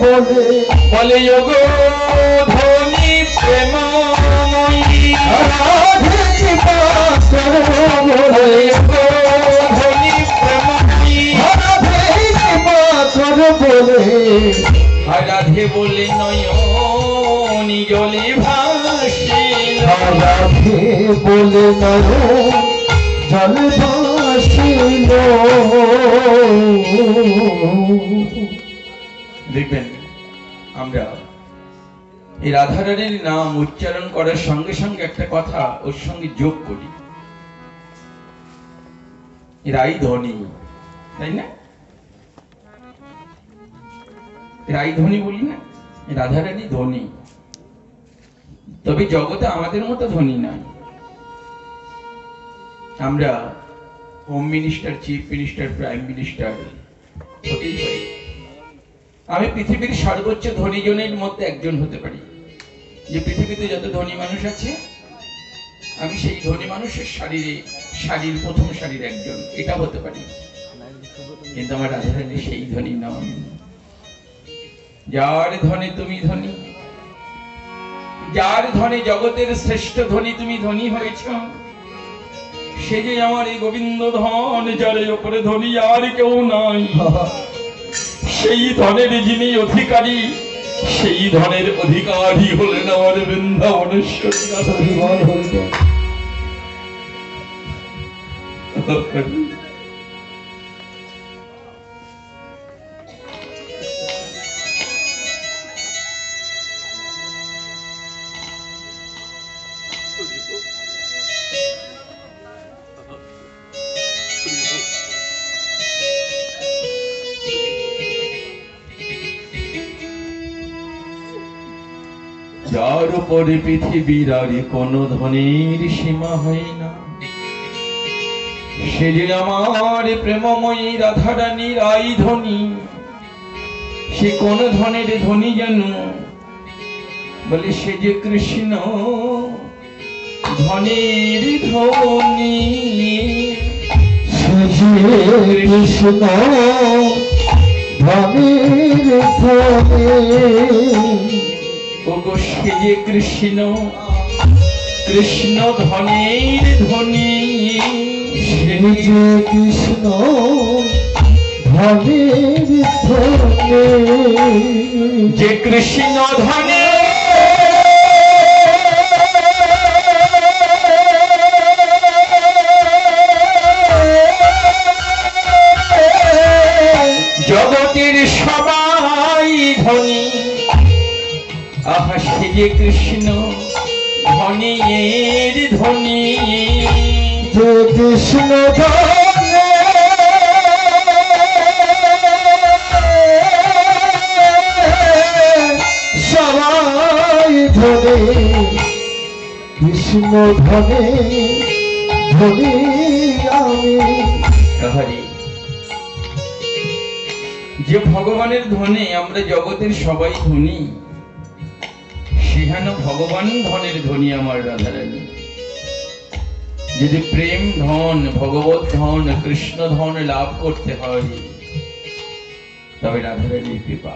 বলে বলে ওগো ধনী প্রেমময়ী রাধে পাথর বলে ওগো ধনী প্রেমময়ী রাধে পাথর বলে রাধে বলে নয়নি জলে ভাসিল রাধে বলে নয়ন জল ভাসিল। দেখবেন আমরা এই রাধারানীর নাম উচ্চারণ করার সঙ্গে সঙ্গে একটা কথা ওর সঙ্গে যোগ করি, রাই ধনী, তাই না? রাই ধনী বলি না, রাধারানী ধনী, তবে জগতে আমাদের মতো ধনী নয়। আমরা home minister, chief minister, prime minister হতেই পারি। আমি পৃথিবীর সর্বোচ্চ ধনী জনের মধ্যে একজন হতে পারি। যে পৃথিবীতে যত ধনী মানুষ আছে আমি সেই ধনী মানুষের সারির প্রথম সারির একজন, এটা হতে পারি। কিন্তু আমার রাধারানী সেই ধনী নন। যার ধনে তুমি ধনী, যার ধনে জগতের শ্রেষ্ঠ ধনী তুমি ধনী হয়েছ, সে যে আমার এই গোবিন্দ ধন, যার উপরে ধনী আর কেউ নাই। সেই ধনের যিনি অধিকারী, সেই ধনের অধিকারী হলেন আমার বৃন্দাবনেশ্বরী রাধা। যার উপরে পৃথিবীর আর কোন ধনের সীমা হয় না, সে যে আমার প্রেমময়ী রাধারানী রাই ধনী। সে কোন ধনের ধনী যেন বলে, সে যে কৃষ্ণ ধনের ধনী। সে যে কৃষ্ণ ধনের ধনী। ওগো সে যে কৃষ্ণ, কৃষ্ণ ধনের ধনী। সে যে কৃষ্ণ ধনের ধনী। যে কৃষ্ণ ধনে জগতের সবাই ধনী। আহা সে যে কৃষ্ণ ধনের ধনী। যে কৃষ্ণ ধনে সবাই ধনে। কৃষ্ণ ধনে ধনী আমি। হরি, যে ভগবানের ধনে আমরা জগতের সবাই ধনী, সেখানে ভগবান ধনের ধনী আমার রাধারানী। যদি প্রেম ধন, ভগবত ধন, কৃষ্ণ ধন লাভ করতে হয়, তবে রাধারানীর কৃপা।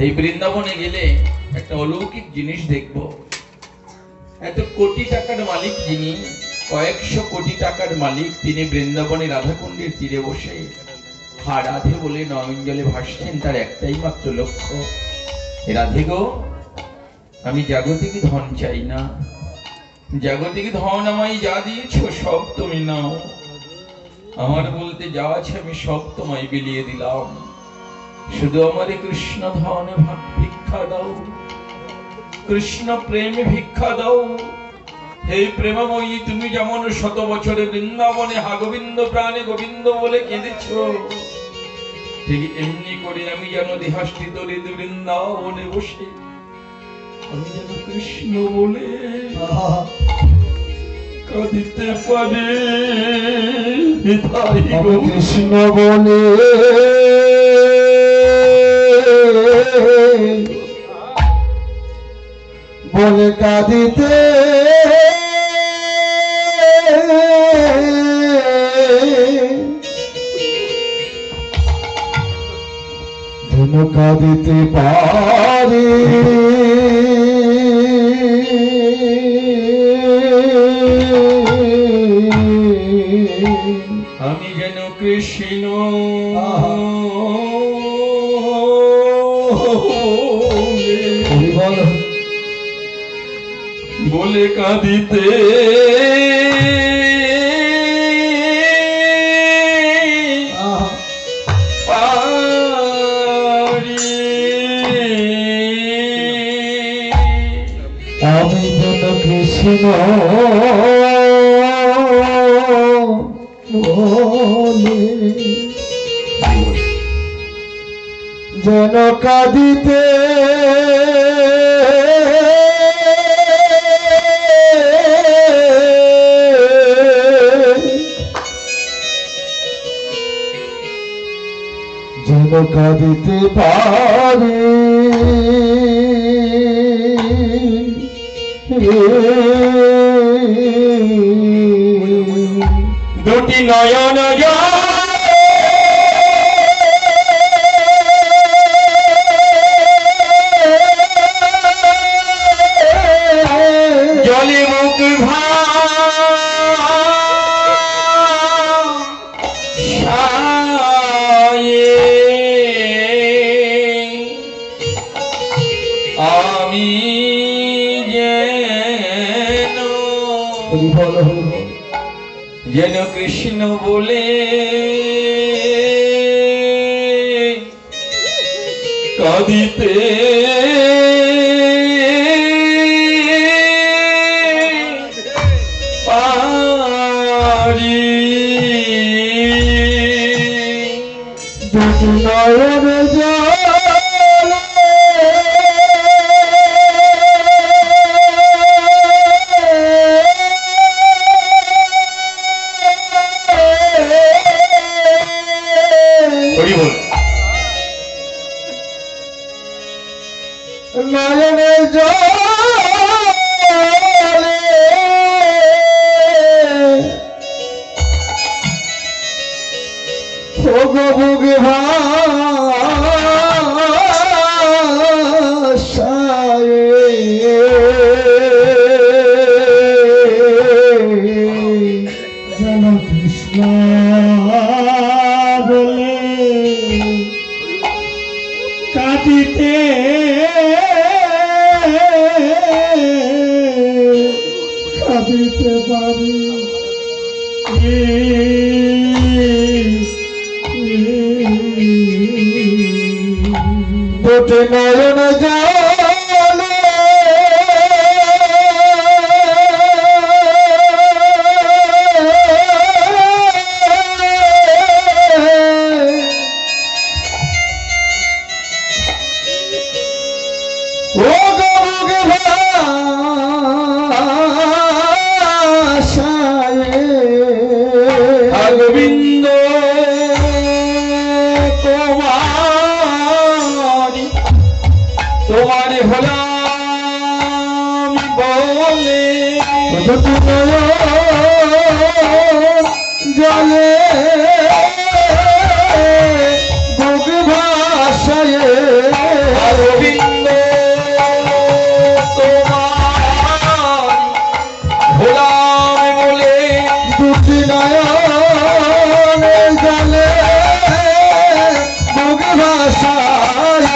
এই বৃন্দাবনে গেলে একটা অলৌকিক জিনিস দেখব। এত কোটি টাকার মালিক যিনি, কয়েকশো কোটি টাকার মালিক, তিনি বৃন্দাবনে রাধাকুণ্ডের তীরে বসে হা রাধে বলে নয়ন জলে ভাসছেন। তার একটাই মাত্র লক্ষ্য, রাধে গো, আমি জাগতিক ধন চাই না। জাগতিক ধন আমায় যা দিয়েছ সব তুমি নাও। আমার বলতে যা আছে আমি সব তোমায় বিলিয়ে দিলাম। শুধু আমারে কৃষ্ণ ধন ভিক্ষা দাও, কৃষ্ণ প্রেম ভিক্ষা দাও। হে প্রেমময়ী, তুমি যেমন শত বছরে বৃন্দাবনে হা গোবিন্দ প্রাণে গোবিন্দ বলে কেঁদেছ, ঠিক এমনি করে আমি যেন দেহাষ্টিত বৃন্দাবনে বসে আমি যেন কৃষ্ণ বলে কাঁদিতে পারি। কৃষ্ণ বলে বলে কাঁদিতে যেন কাঁদিতে পারি আমি যেন কৃষ্ণ বলে কাঁদিতে পারি। আমি যেন কৃষ্ণ বলে যেন কাঁদিতে যেন কাঁদিতে পারি দুটি নয়ন জলে মুখ ভাসায়ে আমি যেন কৃষ্ণ বলে কাঁদিতে পারি। দুটি নয়ন নয়নে জলে ভোগ ভোগে যেন কৃষ্ণ বলে কাঁদিতে কাঁদিতে পারি দুটি নয়ন জলে গোবিন্দ তোমার হলাম বলে জলে বুক ভাসায় গোবিন্দ তোমার হলাম বলে দুটি নয়ন জলে বুক ভাসায়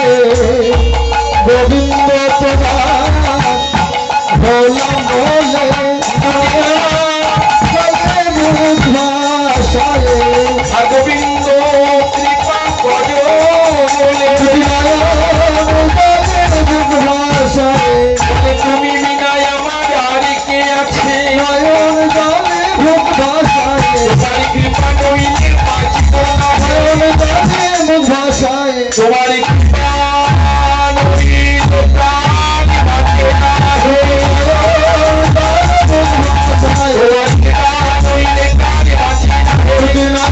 গোবিন্দ তোমার হলাম বলে বুক ভাসায় গোবিন্দ কৃপা করো বলে বুক ভাসায় তুমি বিনায় আমার আর কে আছে নয়ন জলে বুক ভাসায় তোমার কৃপা নইলে বাঁচিব না নয়ন জলে বুক ভাসায় তোমার কৃপা নইলে প্রাণ বাঁচে না তোমার কৃপা নইলে প্রাণ বাঁচে না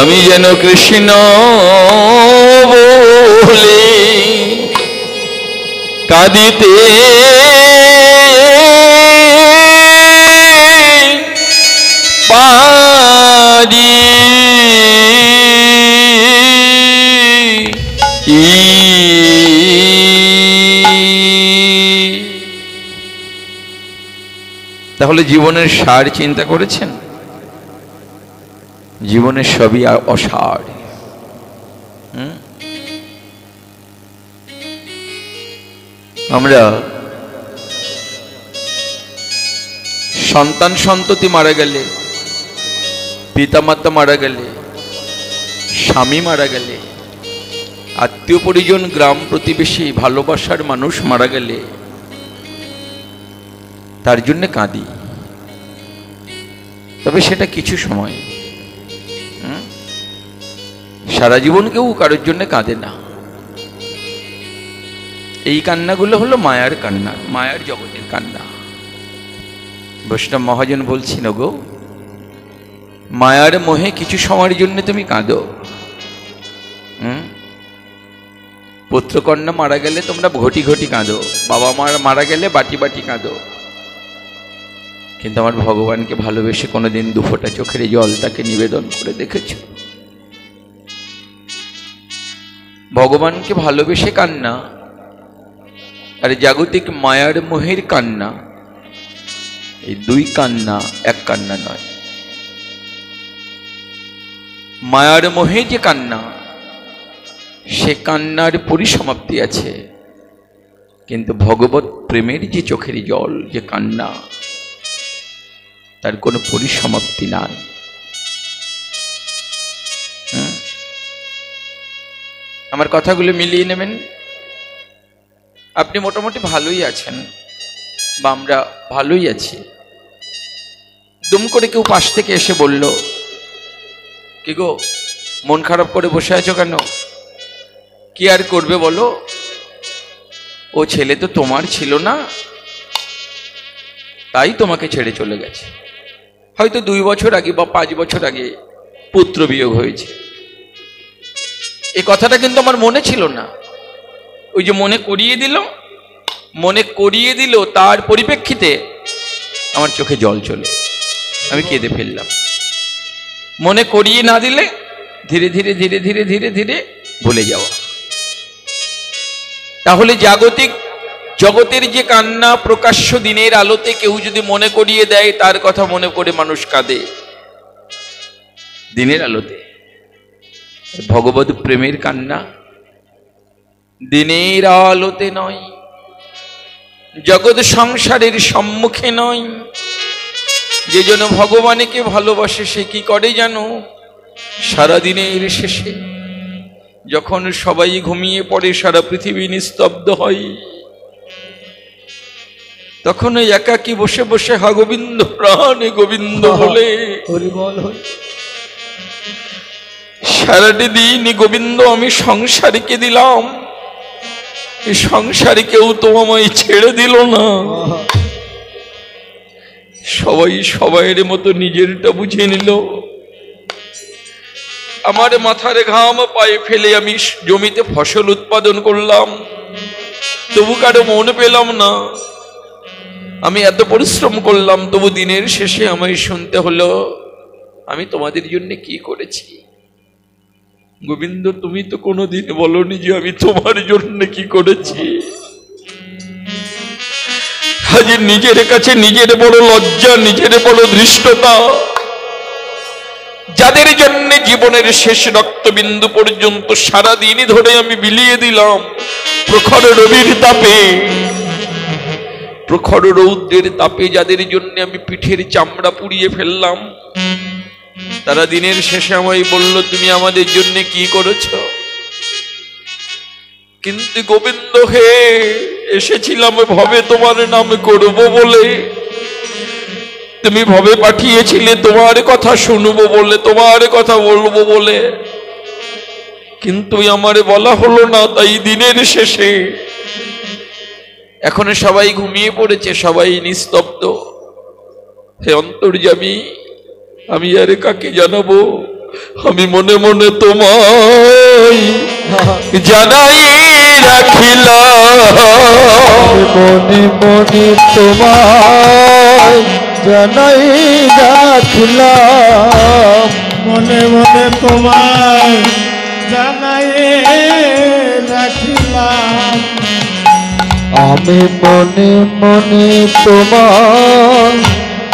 আমি যেন কৃষ্ণ বলে কাঁদিতে তাহলে জীবনের সার চিন্তা করেছেন? জীবনের সবই অসার। আমরা সন্তান সন্ততি মারা গেলে, পিতামাতা মারা গেলে, স্বামী মারা গেলে, আত্মীয় পরিজন, গ্রাম প্রতিবেশী, ভালোবাসার মানুষ মারা গেলে তার জন্য কাঁদি। তবে সেটা কিছু সময়, সারা জীবন কেউ কারোর জন্য কাঁদে না। এই কান্নাগুলো হলো মায়ার কান্না, মায়ার জগতের কান্না। বৈষ্ণব মহাজন বলছিল, গো মায়ার মোহে কিছু সময়ের জন্য তুমি কাঁদো। পুত্রকন্যা মারা গেলে তোমরা ঘটি ঘটি কাঁদো, বাবা মা মারা গেলে বাটি বাটি কাঁদো, কিন্তু আমার ভগবানকে ভালোবেসে কোনোদিন দুফোঁটা চোখের জল তাকে নিবেদন করে দেখেছ? ভগবানকে ভালোবেসে কান্না আর জাগতিক মায়ার মোহের কান্না, এই দুই কান্না এক কান্না নয়। মায়ার মোহে যে কান্না, সে কান্নার পরিসমাপ্তি আছে, কিন্তু ভগবত প্রেমের যে চোখের জল, যে কান্না, তার কোনো পরিসমাপ্তি নাই। আমার কথাগুলো মিলিয়ে নেবেন। আপনি মোটামুটি ভালোই আছেন, বা আমরা ভালোই আছি। দুম করে কেউ পাশ থেকে এসে বলল, কি গো মন খারাপ করে বসে আছো কেন? কি আর করবে বলো, ও ছেলে তো তোমার ছিল না, তাই তোমাকে ছেড়ে চলে গেছে। হয়তো 2 বছর আগে বা 5 বছর আগে পুত্র বিয়োগ হয়েছে। এই কথাটা কিন্তু আমার মনে ছিল না, ওই যে মনে করিয়ে দিল, তার পরিপ্রেক্ষিতে আমার চোখে জল চলে, আমি কেঁদে ফেললাম। মনে করিয়ে না দিলে ধীরে ধীরে ধীরে ধীরে ধীরে ধীরে ভুলে যাওয়া। তাহলে জাগতিক জগতের যে কান্না প্রকাশ্য দিনের আলোতে কেউ যদি মনে করিয়ে দেয়, তার কথা মনে করে মানুষ কাঁদে দিনের আলোতে। ভগবত প্রেমের কান্না দিনের আলোতে নয়, জগৎ সংসারের সম্মুখে নয়। যে জন ভগবানকে ভালোবাসে সে কি করে জানো? সারাদিনের শেষে যখন সবাই ঘুমিয়ে পড়ে, সারা পৃথিবী নিস্তব্ধ হয়, তখন একাকী বসে বসে হা গোবিন্দ প্রাণে গোবিন্দ বলে সারাটি দিন গোবিন্দ আমি সংসারীকে দিলাম, এই সংসারে কেউ তো আমায় ছেড়ে দিল না। সবাই সবাইয়ের মতো নিজেরটা বুঝে নিল। আমার মাথার ঘাম পায়ে ফেলে আমি জমিতে ফসল উৎপাদন করলাম, তবু কারো মন পেলাম না। আমি এত পরিশ্রম করলাম, তবু দিনের শেষে আমায় শুনতে হলো, আমি তোমাদের জন্য কি করেছি? গোবিন্দ তুমি তো কোনোদিন বলনি যে আমি তোমার জন্য কি করেছি। আজ নিজের কাছে নিজের বড় লজ্জা, নিজের বড় ধৃষ্টতা। যাদের জন্য জীবনের শেষ রক্তবিন্দু পর্যন্ত সারাদিন ধরে আমি বিলিয়ে দিলাম প্রখর রবির তাপে, প্রখর রৌদ্রের তাপে, যাদের জন্য আমি পিঠের চামড়া পুড়িয়ে ফেললাম, তারা দিনের শেষে আমায় বলল তুমি আমাদের জন্য কি করেছ? কিন্তু গোবিন্দ হে, এসেছিলাম ভবে তোমার নাম করব বলে, তুমি ভবে পাঠিয়েছিলে তোমার কথা শুনবো বলে, তোমার কথা বলবো বলে, কিন্তু আমারে বলা হলো না। তাই দিনের শেষে এখন সবাই ঘুমিয়ে পড়েছে, সবাই নিস্তব্ধ। হে অন্তর্যামী, আমি আর কাকে জানাবো? আমি মনে মনে তোমায় জানাই রাখিলাম, মনে মনে তোমায় জানাই রাখিলাম, মনে মনে তোমায় জানাই রাখিলাম। আমি মনে মনে তোমার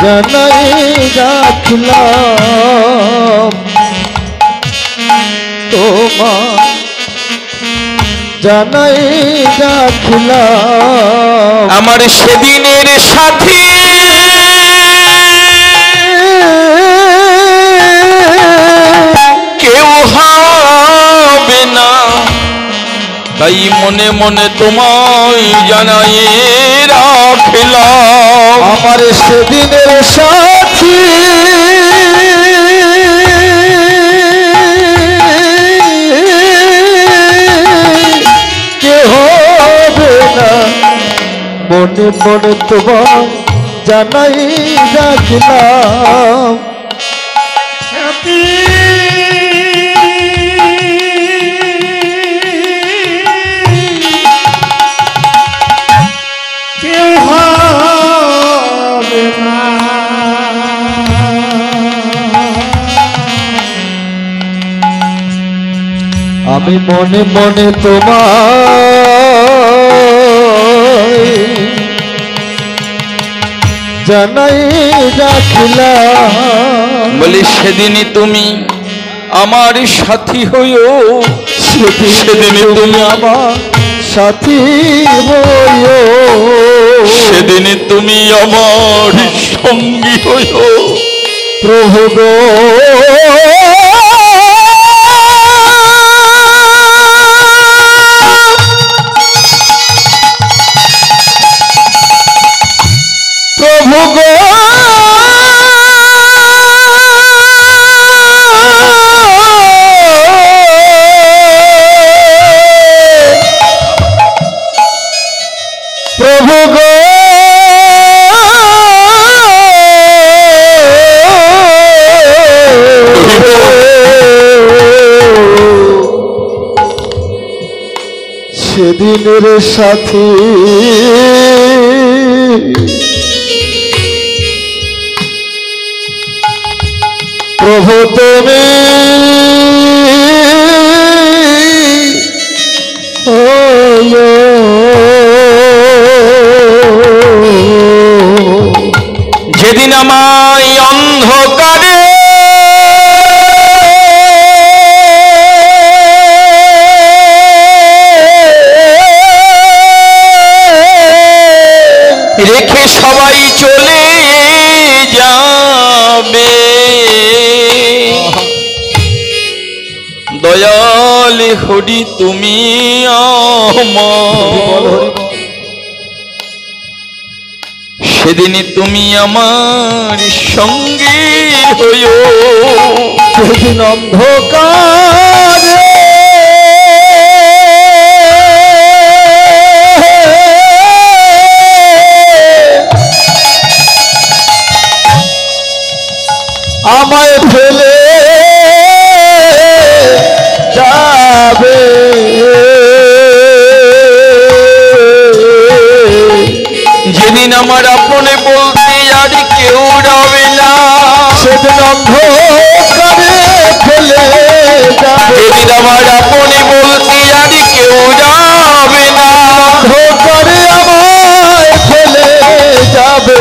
জানাই রাখলাম, তোমার জানাই রাখলাম। আমার সেদিনের সাথী কেউ হবে না, তাই মনে মনে তোমায় জানাই রাখলাম। আমার সেদিনের সাথী কে হবে না, মনে মনে তোমার জানাই রাখলাম। কেউ হবে না, আমি মনে মনে তোমার জানাই রাখলাম। বলি সেদিনই তুমি আমার সাথী হইও, সেদিনই তুমি আমার সাথী হইও, সেদিনই তুমি আমার সঙ্গী হইও। প্রভু গো প্রভু গো প্রভু গো সেদিনের সাথী প্রভু তুমি যেদিন আমায় অন্ধকারে রেখে সবাই চলে যাবে, দয়াল হরি তুমি আমার, সেদিনই তুমি আমার সঙ্গী হইও। সেদিন অন্ধকারে আমায় ফেলে যাবে, যেদিন আমার আপনে বলতে আর কেউ রবে না, সেদিন অন্ধকারে ফেলে যাবে, যেদিন আমার আপনে বলতে আর কেউ রবে না, অন্ধকারে আমায় ফেলে যাবে,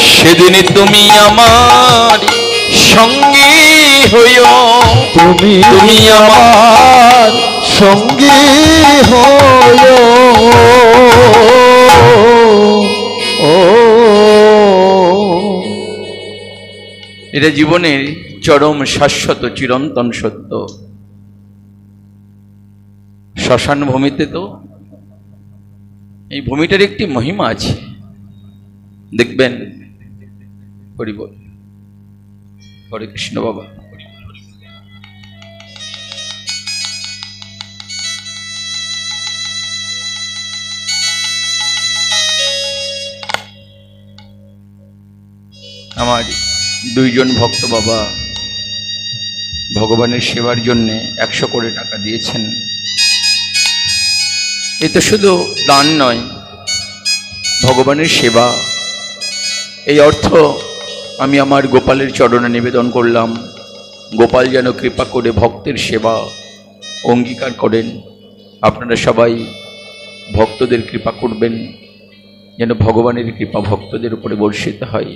সেদিনই তুমি আমার সঙ্গী হইও। তুমি তুমি আমার সঙ্গী হইও। ও এটা জীবনের চরম শাশ্বত চিরন্তন সত্য। শ্মশান ভূমিতে তো এই ভূমিটার একটি মহিমা আছে, দেখবেন। হরি বল, হরে কৃষ্ণ বাবা। আমার দুইজন ভক্ত বাবা ভগবানের সেবার জন্য 100 করে টাকা দিয়েছেন। এ তো শুধু দান নয়, ভগবানের সেবা। এই অর্থ আমি আমার গোপালের চরণে নিবেদন করলাম। গোপাল যেন কৃপা করে ভক্তের সেবা অঙ্গীকার করেন। আপনারা সবাই ভক্তদের কৃপা করবেন, যেন ভগবানের কৃপা ভক্তদের উপরে বর্ষিত হয়।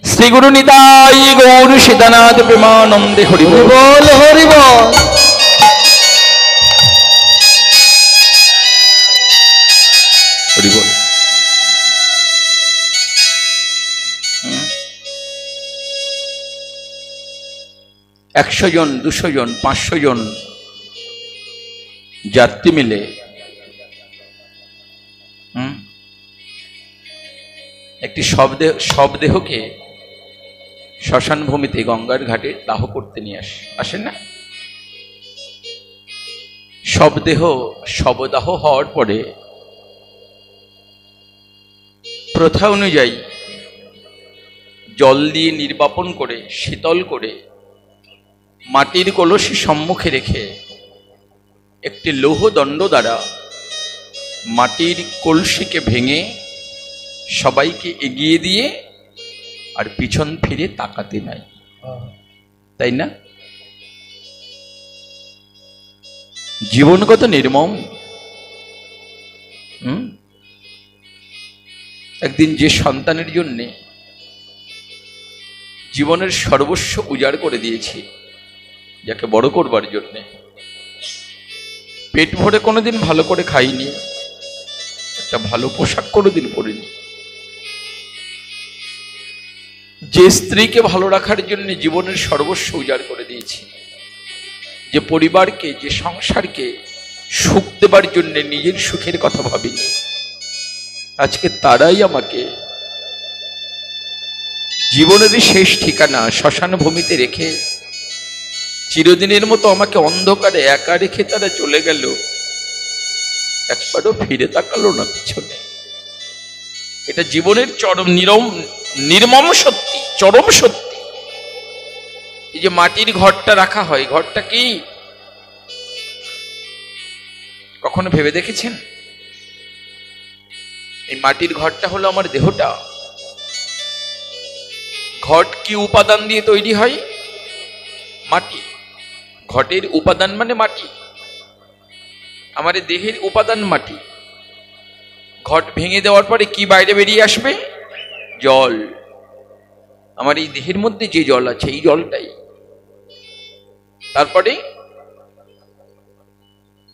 শ্রী গুরু নিতাই গৌর সীতানাথ প্রেমানন্দে হরি হরি বল। বল হরি বল। হরি বল। 100 জন 200 জন 500 জন যাত্রী মিলে একটি শবদেহকে শ্মশান ভূমিতে গঙ্গার ঘাটে দাহ করতে নিয়ে আসেন না। শবদাহ হওয়ার পরে প্রথা অনুযায়ী জল দিয়ে নির্বাপন করে শীতল করে মাটির কলসি সম্মুখে রেখে একটি লৌহ দণ্ড দ্বারা মাটির কলসিকে ভেঙে সবাইকে এগিয়ে দিয়ে আর পিছন ফিরে তাকাতে নাই, তাই না? জীবন কত নির্মম। একদিন যে সন্তানের জন্যে জীবনের সর্বস্ব উজাড় করে দিয়েছি, যাকে বড় করবার জন্যে, পেট ভরে কোনোদিন ভালো করে খাইনি, একটা ভালো পোশাক কোনোদিন পরিনি, যে স্ত্রীকে ভালো রাখার জন্য জীবনের সর্বস্ব উজাড় করে দিয়েছি, যে পরিবারকে যে সংসারকে সুখ দেবার জন্য নিজের সুখের কথা ভাবিনি, আজকে তারাই আমাকে জীবনের শেষ ঠিকানা শ্মশান ভূমিতে রেখে চিরদিনের মতো আমাকে অন্ধকারে একা রেখে তারা চলে গেল, একবারও ফিরে তাকালো না পিছনে। এটা জীবনের চরম নির্মম সত্যি, চরম সত্যি। এই যে মাটির ঘরটা রাখা হয়, ঘরটা কি কখনো ভেবে দেখেছেন? এই মাটির ঘরটা হলো আমার দেহটা। ঘট কি উপাদান দিয়ে তৈরি হয়? মাটি। ঘটের উপাদান মানে মাটি। আমার দেহের উপাদান মাটি। ঘট ভেঙে দেওয়ার পরে কি বাইরে বেরিয়ে আসবে? জল। আমার এই দেহের মধ্যে যে জল আছে এই জলটাই। তারপরে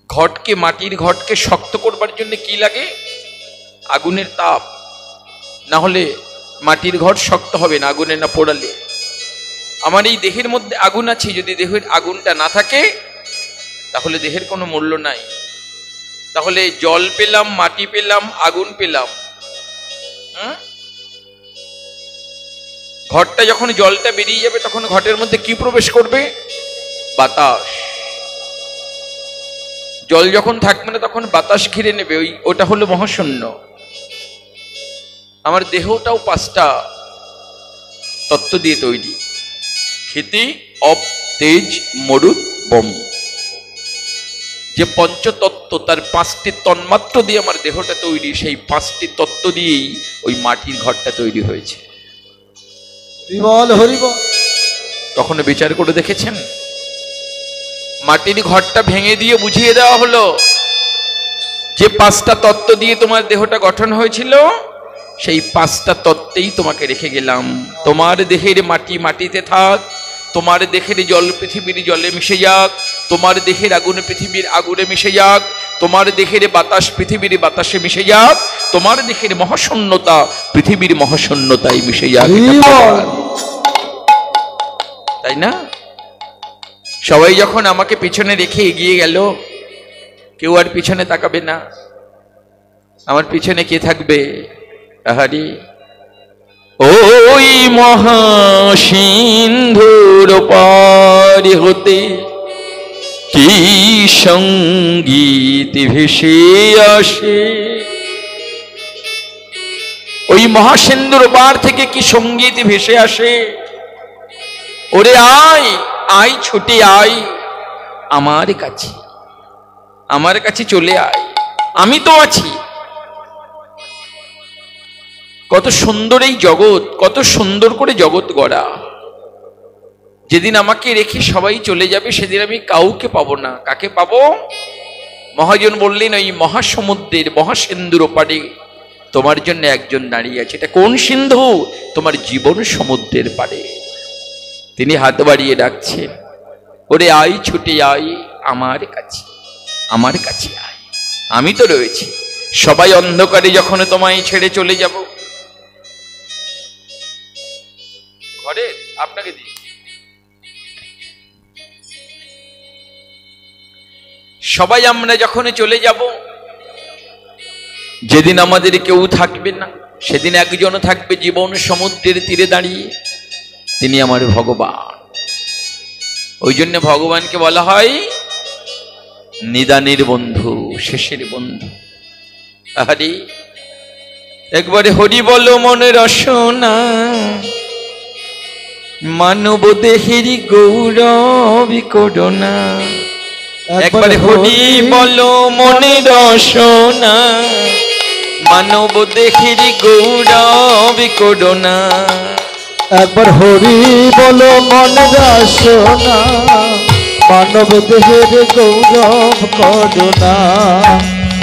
ঘটকে, মাটির ঘটকে শক্ত করবার জন্য কি লাগে? আগুনের তাপ। না হলে মাটির ঘট শক্ত হবে না আগুনে না পোড়ালে। আমার এই দেহের মধ্যে আগুন আছে, যদি দেহের আগুনটা না থাকে তাহলে দেহের কোনো মূল্য নাই। তাহলে জল পেলাম, মাটি পেলাম, আগুন পেলাম, ঘরটা যখন জলটা বেরিয়ে যাবে তখন ঘটের মধ্যে কি প্রবেশ করবে? বাতাস। জল যখন থাকবে না তখন বাতাস ঘিরে নেবে, ওটা হলো মহাশূন্য। আমার দেহটাও 5টা তত্ত্ব দিয়ে তৈরি। ক্ষিতি, অপ, তেজ, মরুত, বম। যে পঞ্চতত্ত্ব তার 5টি তন্মাত্র দিয়ে আমার দেহটা তৈরি, সেই 5টি তত্ত্ব দিয়েই ওই মাটির ঘরটা তৈরি হয়েছে। হরি বল হরি বল। কখনো বিচার করে দেখেছেন? মাটির ঘরটা ভেঙে দিয়ে বুঝিয়ে দেওয়া হলো যে 5টা তত্ত্ব দিয়ে তোমার দেহটা গঠন হয়েছিল, সেই 5টা তত্ত্বেই তোমাকে রেখে গেলাম। তোমার দেহের মাটি মাটিতে থাক, তোমার দেহের জল পৃথিবীর জলে মিশে যাক, তোমার দেহের আগুন পৃথিবীর আগুনে মিশে যাক, তোমার দেহের বাতাস পৃথিবীর বাতাসে মিশে যাক, তোমার দেহের মহাশূন্যতা পৃথিবীর মহাশূন্যতায় মিশে যাক। তাই না? সবাই যখন আমাকে পিছনে রেখে এগিয়ে গেল, কেউ আর পিছনে তাকাবে না। আমার পিছনে কে থাকবে? আহারি, ওই মহাসিন্ধুর পার হতে কি সঙ্গীত ভেসে আসে। ওই মহাসিন্ধুর পার থেকে কি সঙ্গীত ভেসে আসে। ওরে আয়, আয় ছুটে আয় আমার কাছে, আমার কাছে চলে আয়, আমি তো আছি। কত সুন্দর এই জগৎ, কত সুন্দর করে জগৎ গড়া। যেদিন আমাকে রেখে সবাই চলে যাবে সেদিন আমি কাউকে পাবো না। কাকে পাবো? মহাজন বললেন, ওই মহাসমুদ্রের মহাসিন্ধুর ওপারে তোমার জন্য একজন দাঁড়িয়ে আছে। এটা কোন সিন্ধু? তোমার জীবন সমুদ্রের পারে। তিনি হাত বাড়িয়ে ডাকছেন, ওরে আয়, ছুটে আয় আমার কাছে, আমার কাছে আয়, আমি তো রয়েছি। সবাই অন্ধকারে যখন তোমায় ছেড়ে চলে যাব, ঘরে আপনাকে দিই, সবাই আমরা যখন চলে যাব, যেদিন আমাদের কেউ থাকবে না, সেদিন একজন থাকবে জীবন সমুদ্রের তীরে দাঁড়িয়ে, তিনি আমার ভগবান। ওই জন্য ভগবানকে বলা হয় নিদানের বন্ধু, শেষের বন্ধু। আরে একবারে হরি বলো মনে রসনা, মানব দেহের গৌরব করোনা। একবারে হরি বলো মনে রসনা, মানব দেহের গৌরব করোনা। একবার হরি বলো মন রসনা, মানব দেহের গৌরব করুণা।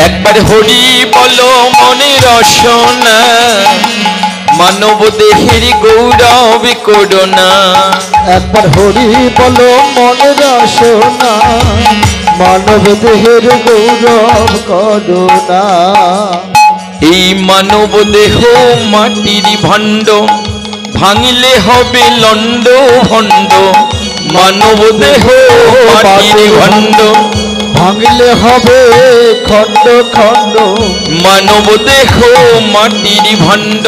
একবার হরি বলো মনে রসনা, মানব দেহের গৌরব করোনা। একবার হরি বলো মন রসনা, মানব দেহের গৌরব করুণা। এই মানব দেহ মাটির ভাণ্ড, ভাঙলে হবে লন্ড ভণ্ড। মানব দেহ মাটির ভাণ্ড, ভাঙলে হবে খণ্ড খণ্ড। মানব দেহ মাটির ভাণ্ড,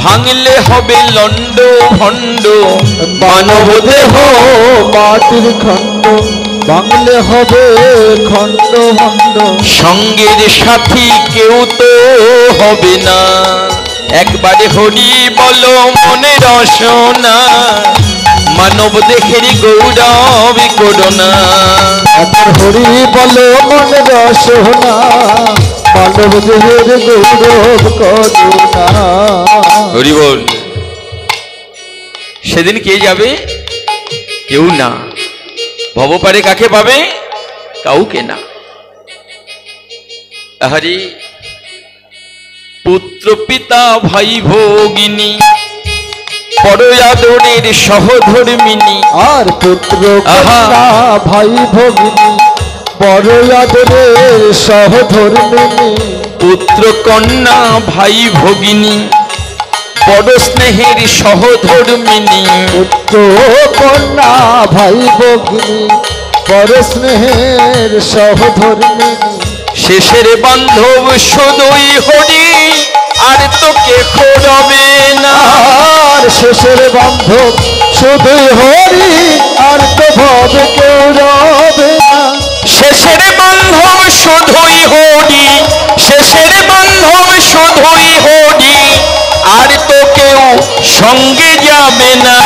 ভাঙলে হবে লন্ড ভণ্ড। মানব দেহ মাটির খণ্ড, ভাঙলে হবে খণ্ড খণ্ড। সঙ্গের সাথী কেউ তো হবে না। একবারে হরি বলো মনে রসনা, মানব দেহের গৌরব করোনা। একবার হরি বলো মন রসনা, মানব দেহের গৌরব করুণা। হরি বল। সেদিন কে যাবে? কেউ না। ভবপারে কাকে পাবে? কাউকে না। হরি পুত্র পিতা ভাই ভগিনী, বড় আদরের সহধর্মিনী। আর পুত্র কন্যা ভাই ভগিনী, বড় আদরের সহধর্মিনী। পুত্র কন্যা ভাই ভগিনী, বড় স্নেহের সহধর্মিনী। পুত্র কন্যা ভাই ভগিনী, বড় স্নেহের সহধর্মিনী। শেষের বান্ধব শুধুই হরি, আর তোকে খোঁজবে না। আর শেষের বান্ধব শুধুই হরি, আর তো ভবে কেউ রবে না। শেষের বান্ধব শুধুই হরি, শেষের বান্ধব শুধুই হরি, আর তো কেউ সঙ্গে যাবে না।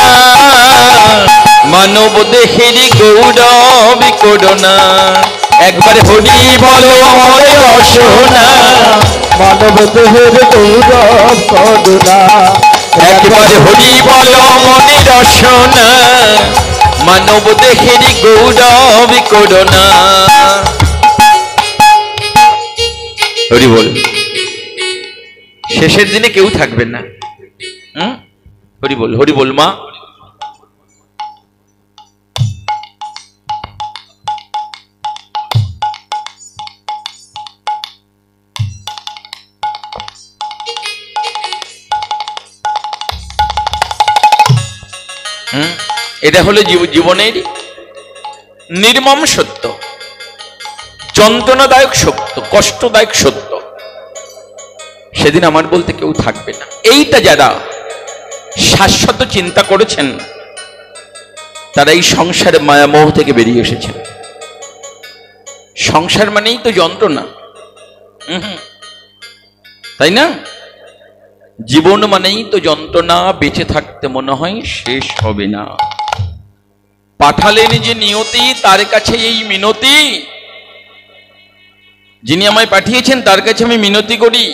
মানব দেহের গৌরব করোনা। একবার হরি বলো মনে রসনা, মানব দেহের গৌরব করুণা। একবার হরি বলো মনে রসনা, মানব দেহের গৌরব করোনা। হরি বল। শেষের দিনে কেউ থাকবে না। হরি বল, হরি বল মা। এটা হলো জীবনের নির্মম সত্য, যন্ত্রণাদায়ক সত্য, কষ্টদায়ক সত্য। সেদিন আমার বলতে কেউ থাকবে না। এইটা যারা শাশ্বত চিন্তা করেছেন, তারা এই সংসারের মায়ামোহ থেকে বেরিয়ে এসেছেন। সংসার মানেই তো যন্ত্রণা, তাই না? জীবন মানেই তো যন্ত্রণা। বেঁচে থাকতে মনে হয় শেষ হবে না। পাঠালেন যে নিয়তি, তার কাছে এই মিনতি। যিনি আমায় পাঠিয়েছেন তার কাছে আমি মিনতি করি,